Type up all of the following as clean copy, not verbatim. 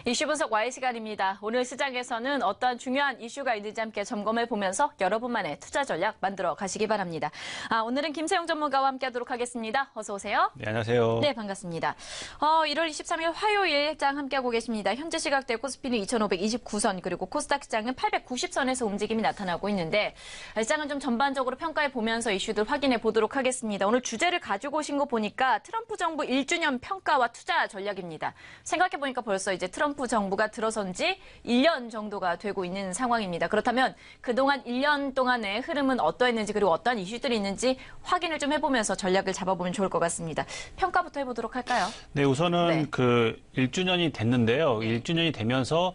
이슈 분석 Y 시간입니다. 오늘 시장에서는 어떠한 중요한 이슈가 있는지 함께 점검해 보면서 여러분만의 투자 전략 만들어 가시기 바랍니다. 오늘은 김세용 전문가와 함께하도록 하겠습니다. 어서 오세요. 네, 안녕하세요. 네, 반갑습니다. 1월 23일 화요일 장 함께하고 계십니다. 현재 시각대 코스피는 2,529선 그리고 코스닥 시장은 890선에서 움직임이 나타나고 있는데 시장은 좀 전반적으로 평가해 보면서 이슈들 확인해 보도록 하겠습니다. 오늘 주제를 가지고 오신 거 보니까 트럼프 정부 1주년 평가와 투자 전략입니다. 생각해 보니까 벌써 이제 트럼프 정부가 들어선 지 1년 정도가 되고 있는 상황입니다. 그렇다면 그동안 1년 동안의 흐름은 어떠했는지 그리고 어떠한 이슈들이 있는지 확인을 좀 해보면서 전략을 잡아보면 좋을 것 같습니다. 평가부터 해보도록 할까요? 네, 우선은 1주년이 됐는데요. 1주년이 되면서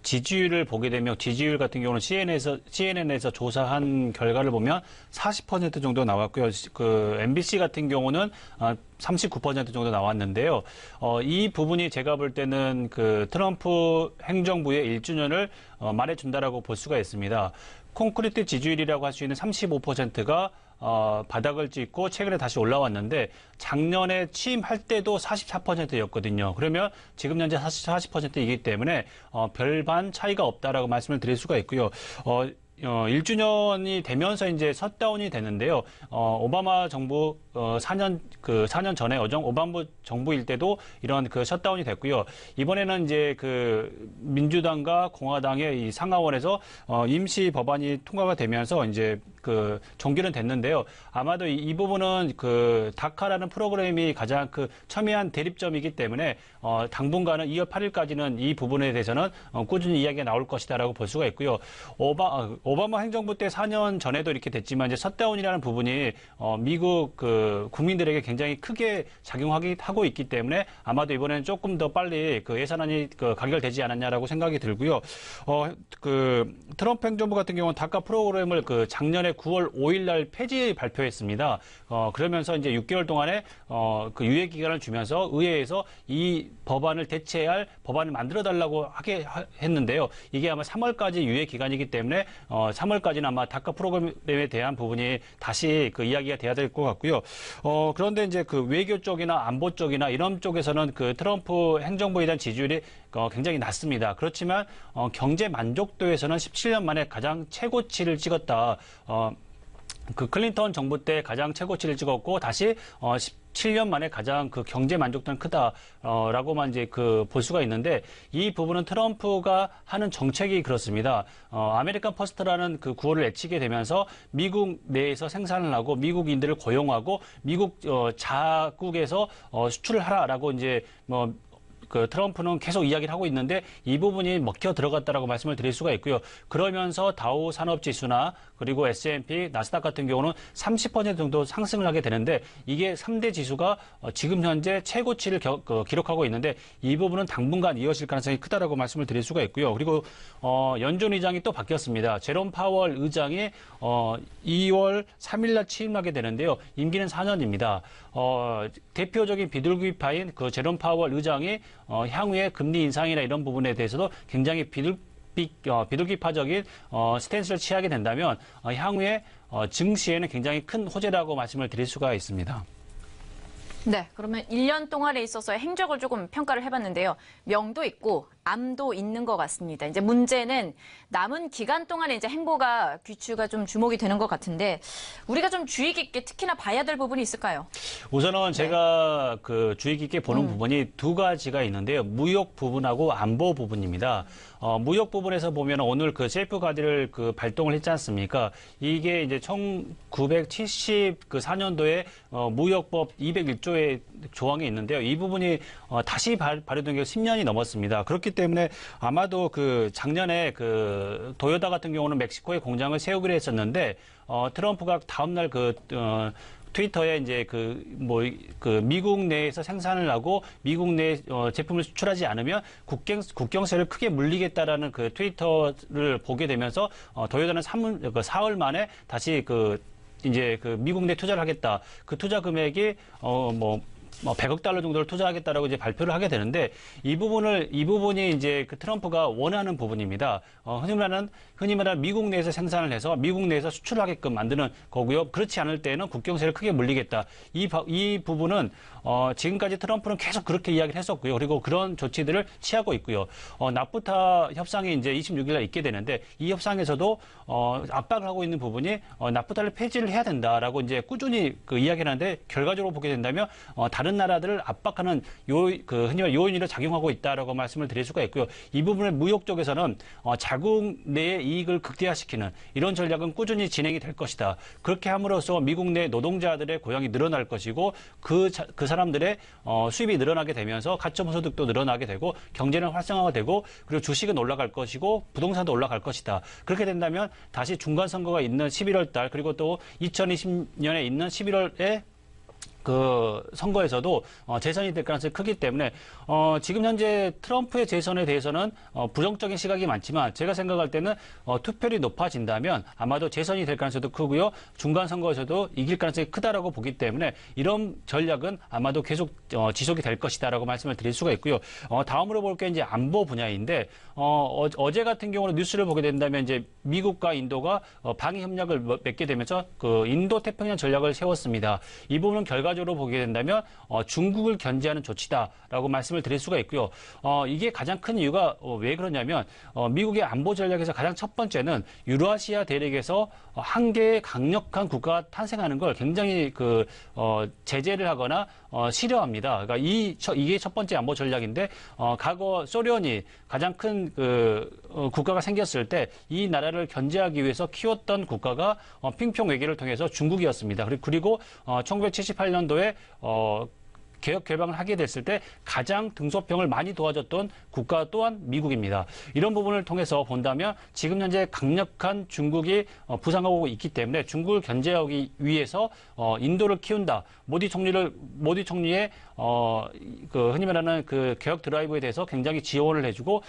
지지율을 보게 되면 지지율 같은 경우는 CNN에서 조사한 결과를 보면 40% 정도 나왔고요. MBC 같은 경우는 39% 정도 나왔는데요. 이 부분이 제가 볼 때는 트럼프 행정부의 1주년을 말해준다라고 볼 수가 있습니다. 콘크리트 지지율이라고 할 수 있는 35%가 바닥을 찍고 최근에 다시 올라왔는데 작년에 취임할 때도 44%였거든요. 그러면 지금 현재 40%이기 때문에 별반 차이가 없다라고 말씀을 드릴 수가 있고요. 1주년이 되면서 이제 셧다운이 되는데요. 오바마 정부 4년 전에 오바마 정부일 때도 이런 셧다운이 됐고요. 이번에는 이제 민주당과 공화당의 이 상하원에서 임시 법안이 통과가 되면서 이제 종결은 됐는데요. 아마도 이 부분은 다카라는 프로그램이 가장 첨예한 대립점이기 때문에 당분간은 2월 8일까지는 이 부분에 대해서는 꾸준히 이야기가 나올 것이다라고 볼 수가 있고요. 오바마 행정부 때 4년 전에도 이렇게 됐지만 이제 셧다운이라는 부분이 미국 국민들에게 굉장히 크게 작용하고 있기 때문에 아마도 이번에는 조금 더 빨리 예산안이 가결되지 않았냐라고 생각이 들고요. 트럼프 행정부 같은 경우는 다카 프로그램을 작년에 9월 5일 날 폐지 발표했습니다. 그러면서 이제 6개월 동안에 유예 기간을 주면서 의회에서 이 법안을 대체할 법안을 만들어 달라고 하게 했는데요. 이게 아마 3월까지 유예 기간이기 때문에 3월까지는 아마 다카 프로그램에 대한 부분이 다시 이야기가 돼야 될 것 같고요. 그런데 이제 외교 쪽이나 안보 쪽이나 이런 쪽에서는 트럼프 행정부에 대한 지지율이 굉장히 낮습니다. 그렇지만 경제 만족도에서는 17년 만에 가장 최고치를 찍었다. 클린턴 정부 때 가장 최고치를 찍었고 다시 17년 만에 가장 경제 만족도는 크다라고만 이제 볼 수가 있는데 이 부분은 트럼프가 하는 정책이 그렇습니다. 아메리칸 퍼스트라는 구호를 외치게 되면서 미국 내에서 생산을 하고 미국인들을 고용하고 미국 자국에서 수출을 하라라고 이제 트럼프는 계속 이야기를 하고 있는데 이 부분이 먹혀 들어갔다라고 말씀을 드릴 수가 있고요. 그러면서 다우 산업지수나 그리고 S&P, 나스닥 같은 경우는 30% 정도 상승을 하게 되는데 이게 3대 지수가 지금 현재 최고치를 기록하고 있는데 이 부분은 당분간 이어질 가능성이 크다라고 말씀을 드릴 수가 있고요. 그리고 연준 의장이 또 바뀌었습니다. 제롬 파월 의장이 2월 3일 날 취임하게 되는데요. 임기는 4년입니다. 대표적인 비둘기파인 제롬 파월 의장이 향후에 금리 인상이나 이런 부분에 대해서도 굉장히 비둘기파적인 스탠스를 취하게 된다면 향후에 증시에는 굉장히 큰 호재라고 말씀을 드릴 수가 있습니다. 네, 그러면 1년 동안에 있어서 행적을 조금 평가를 해봤는데요. 명도 있고 암도 있는 것 같습니다. 이제 문제는 남은 기간 동안에 이제 행보가 귀추가 좀 주목이 되는 것 같은데 우리가 좀 주의 깊게 특히나 봐야 될 부분이 있을까요? 우선은 제가 주의 깊게 보는 부분이 두 가지가 있는데요. 무역 부분하고 안보 부분입니다. 무역 부분에서 보면 오늘 세이프가드를 발동을 했지 않습니까? 이게 이제 1974년도에 무역법 201조의 조항이 있는데요. 이 부분이 다시 발효된 게 10년이 넘었습니다. 그렇기 때문에 아마도 작년에 도요타 같은 경우는 멕시코에 공장을 세우기로 했었는데 트럼프가 다음날 트위터에 이제 미국 내에서 생산을 하고 미국 내 제품을 수출하지 않으면 국경세를 크게 물리겠다라는 트위터를 보게 되면서 도요타는 4월 만에 다시 이제 미국 내 투자를 하겠다. 투자 금액이 100억 달러 정도를 투자하겠다라고 이제 발표를 하게 되는데 이 부분이 이제 그 트럼프가 원하는 부분입니다. 흔히 말하는 미국 내에서 생산을 해서 미국 내에서 수출하게끔 만드는 거고요. 그렇지 않을 때는 국경세를 크게 물리겠다. 이 부분은 지금까지 트럼프는 계속 그렇게 이야기를 했었고요. 그리고 그런 조치들을 취하고 있고요. 나프타 협상이 이제 26일 날 있게 되는데 이 협상에서도 압박을 하고 있는 부분이 나프타를 폐지를 해야 된다라고 이제 꾸준히 그 이야기를 하는데 결과적으로 보게 된다면 다른 나라들을 압박하는 흔히 말 요인으로 작용하고 있다라고 말씀을 드릴 수가 있고요. 이 부분을 무역 쪽에서는 자국 내의 이익을 극대화시키는 이런 전략은 꾸준히 진행이 될 것이다. 그렇게 함으로써 미국 내 노동자들의 고용이 늘어날 것이고 그 사람들의 수입이 늘어나게 되면서 가처분 소득도 늘어나게 되고 경제는 활성화가 되고 그리고 주식은 올라갈 것이고 부동산도 올라갈 것이다. 그렇게 된다면 다시 중간 선거가 있는 11월 달 그리고 또 2020년에 있는 11월에 그 선거에서도 재선이 될 가능성이 크기 때문에 지금 현재 트럼프의 재선에 대해서는 부정적인 시각이 많지만 제가 생각할 때는 투표율이 높아진다면 아마도 재선이 될 가능성도 크고요. 중간 선거에서도 이길 가능성이 크다라고 보기 때문에 이런 전략은 아마도 계속 지속이 될 것이다라고 말씀을 드릴 수가 있고요. 다음으로 볼 게 이제 안보 분야인데 어제 같은 경우는 뉴스를 보게 된다면 이제 미국과 인도가 방위 협력을 맺게 되면서 그 인도 태평양 전략을 세웠습니다. 이 부분은 결과적으로 보게 된다면 중국을 견제하는 조치다라고 말씀을 드릴 수가 있고요. 이게 가장 큰 이유가 왜 그러냐면 미국의 안보 전략에서 가장 첫 번째는 유라시아 대륙에서 한 개의 강력한 국가가 탄생하는 걸 굉장히 제재를 하거나 싫어합니다. 그러니까 이게 첫 번째 안보 전략인데 과거 소련이 가장 큰 국가가 생겼을 때 이 나라를 견제하기 위해서 키웠던 국가가 핑퐁 외교를 통해서 중국이었습니다. 그리고 1978년도에 개혁 개방을 하게 됐을 때 가장 등소평을 많이 도와줬던 국가 또한 미국입니다. 이런 부분을 통해서 본다면 지금 현재 강력한 중국이 부상하고 있기 때문에 중국을 견제하기 위해서 인도를 키운다. 모디 총리의 흔히 말하는 그 개혁 드라이브에 대해서 굉장히 지원을 해주고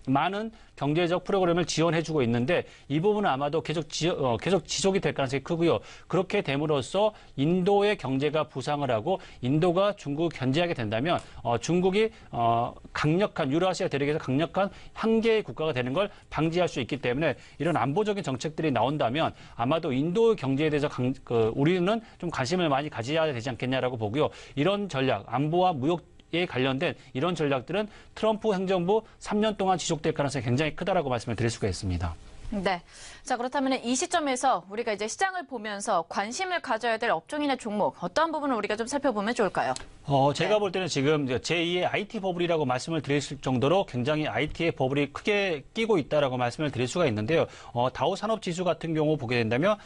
많은 경제적 프로그램을 지원해주고 있는데 이 부분은 아마도 계속 지속이 될 가능성이 크고요. 그렇게 됨으로써 인도의 경제가 부상을 하고 인도가 중국을 견제하게 된다면 중국이 강력한 유라시아 대륙에서 강력한 한 개의 국가가 되는 걸 방지할 수 있기 때문에 이런 안보적인 정책들이 나온다면 아마도 인도 경제에 대해서 우리는 좀 관심을 많이 가져야 되지 않겠냐라고 보고요. 이런 전략, 안보와 무역에 관련된 이런 전략들은 트럼프 행정부 3년 동안 지속될 가능성이 굉장히 크다라고 말씀을 드릴 수가 있습니다. 네. 자, 그렇다면 이 시점에서 우리가 이제 시장을 보면서 관심을 가져야 될 업종이나 종목, 어떠한 부분을 우리가 좀 살펴보면 좋을까요? 제가 볼 때는 지금 제2의 IT 버블이라고 말씀을 드릴 정도로 굉장히 IT의 버블이 크게 끼고 있다라고 말씀을 드릴 수가 있는데요. 다우 산업지수 같은 경우 보게 된다면,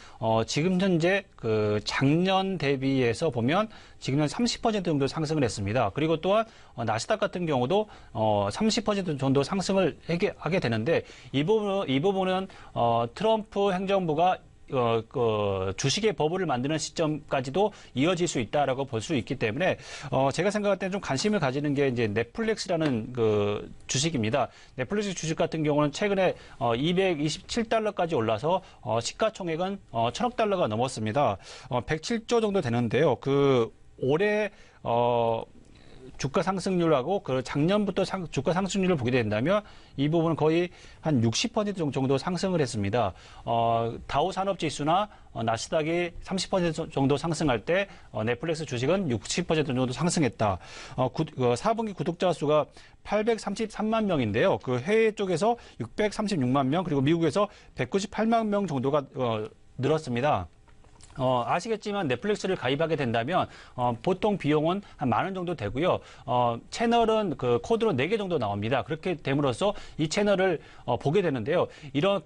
지금 현재 작년 대비해서 보면 지금은 30% 정도 상승을 했습니다. 그리고 또한 나스닥 같은 경우도 30% 정도 상승을 하게 되는데 이 부분은 트럼프 행정부가 주식의 버블을 만드는 시점까지도 이어질 수 있다라고 볼 수 있기 때문에 제가 생각할 때는 좀 관심을 가지는 게 이제 넷플릭스라는 주식입니다. 넷플릭스 주식 같은 경우는 최근에 227달러까지 올라서 시가총액은 1000억 달러가 넘었습니다. 107조 정도 되는데요. 올해 주가 상승률하고 작년부터 주가 상승률을 보게 된다면 이 부분은 거의 한 60% 정도 상승을 했습니다. 다우 산업지수나 나스닥이 30% 정도 상승할 때 넷플릭스 주식은 60% 정도 상승했다. 4분기 구독자 수가 833만 명인데요. 해외 쪽에서 636만 명 그리고 미국에서 198만 명 정도가 늘었습니다. 아시겠지만 넷플릭스를 가입하게 된다면 보통 비용은 한 10,000원 정도 되고요. 채널은 코드로 4개 정도 나옵니다. 그렇게 됨으로써 이 채널을 보게 되는데요. 이런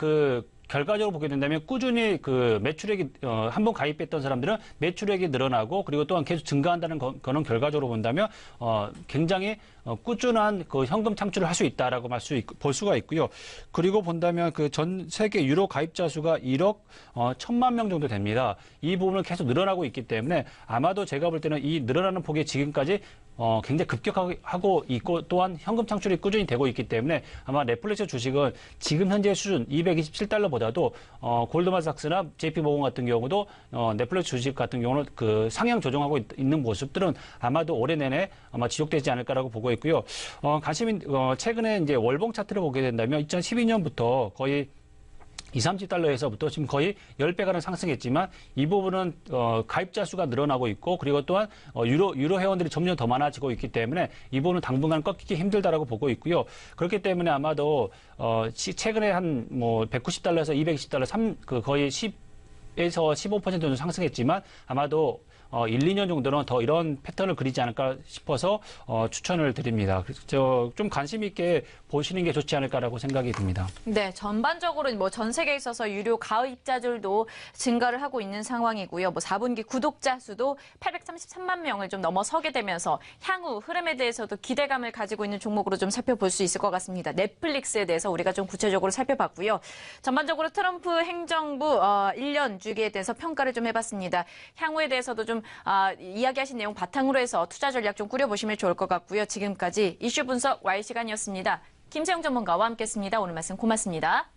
결과적으로 보게 된다면 꾸준히 매출액이 한번 가입했던 사람들은 매출액이 늘어나고 그리고 또한 계속 증가한다는 거는 결과적으로 본다면 굉장히 꾸준한 현금 창출을 할 수 있다라고 볼 수가 있고요. 그리고 본다면 전 세계 유료 가입자 수가 1억 1,000만 명 정도 됩니다. 이 부분은 계속 늘어나고 있기 때문에 아마도 제가 볼 때는 이 늘어나는 폭이 지금까지 굉장히 급격하고 있고 또한 현금 창출이 꾸준히 되고 있기 때문에 아마 넷플릭스 주식은 지금 현재 수준 227달러보다도 골드만삭스나 JP모건 같은 경우도 넷플릭스 주식 같은 경우는 그 상향 조정하고 있는 모습들은 아마도 올해 내내 아마 지속되지 않을까라고 보고 있고요. 최근에 이제 월봉 차트를 보게 된다면 2012년부터 거의 30달러에서부터 지금 거의 10배가량 상승했지만 이 부분은 가입자 수가 늘어나고 있고 그리고 또한 유로 회원들이 점점 더 많아지고 있기 때문에 이 부분은 당분간 꺾이기 힘들다라고 보고 있고요. 그렇기 때문에 아마도 최근에 한 뭐 190달러에서 220달러 거의 10에서 15% 정도 상승했지만 아마도 1, 2년 정도는 더 이런 패턴을 그리지 않을까 싶어서 추천을 드립니다. 그래서 좀 관심 있게 보시는 게 좋지 않을까라고 생각이 듭니다. 네, 전반적으로 뭐 전 세계에 있어서 유료 가입자들도 증가를 하고 있는 상황이고요. 뭐 4분기 구독자 수도 833만 명을 좀 넘어서게 되면서 향후 흐름에 대해서도 기대감을 가지고 있는 종목으로 좀 살펴볼 수 있을 것 같습니다. 넷플릭스에 대해서 우리가 좀 구체적으로 살펴봤고요. 전반적으로 트럼프 행정부 1년 주기에 대해서 평가를 좀 해봤습니다. 향후에 대해서도 좀 이야기하신 내용 바탕으로 해서 투자 전략 좀 꾸려보시면 좋을 것 같고요. 지금까지 이슈 분석 Y 시간이었습니다. 김세영 전문가와 함께했습니다. 오늘 말씀 고맙습니다.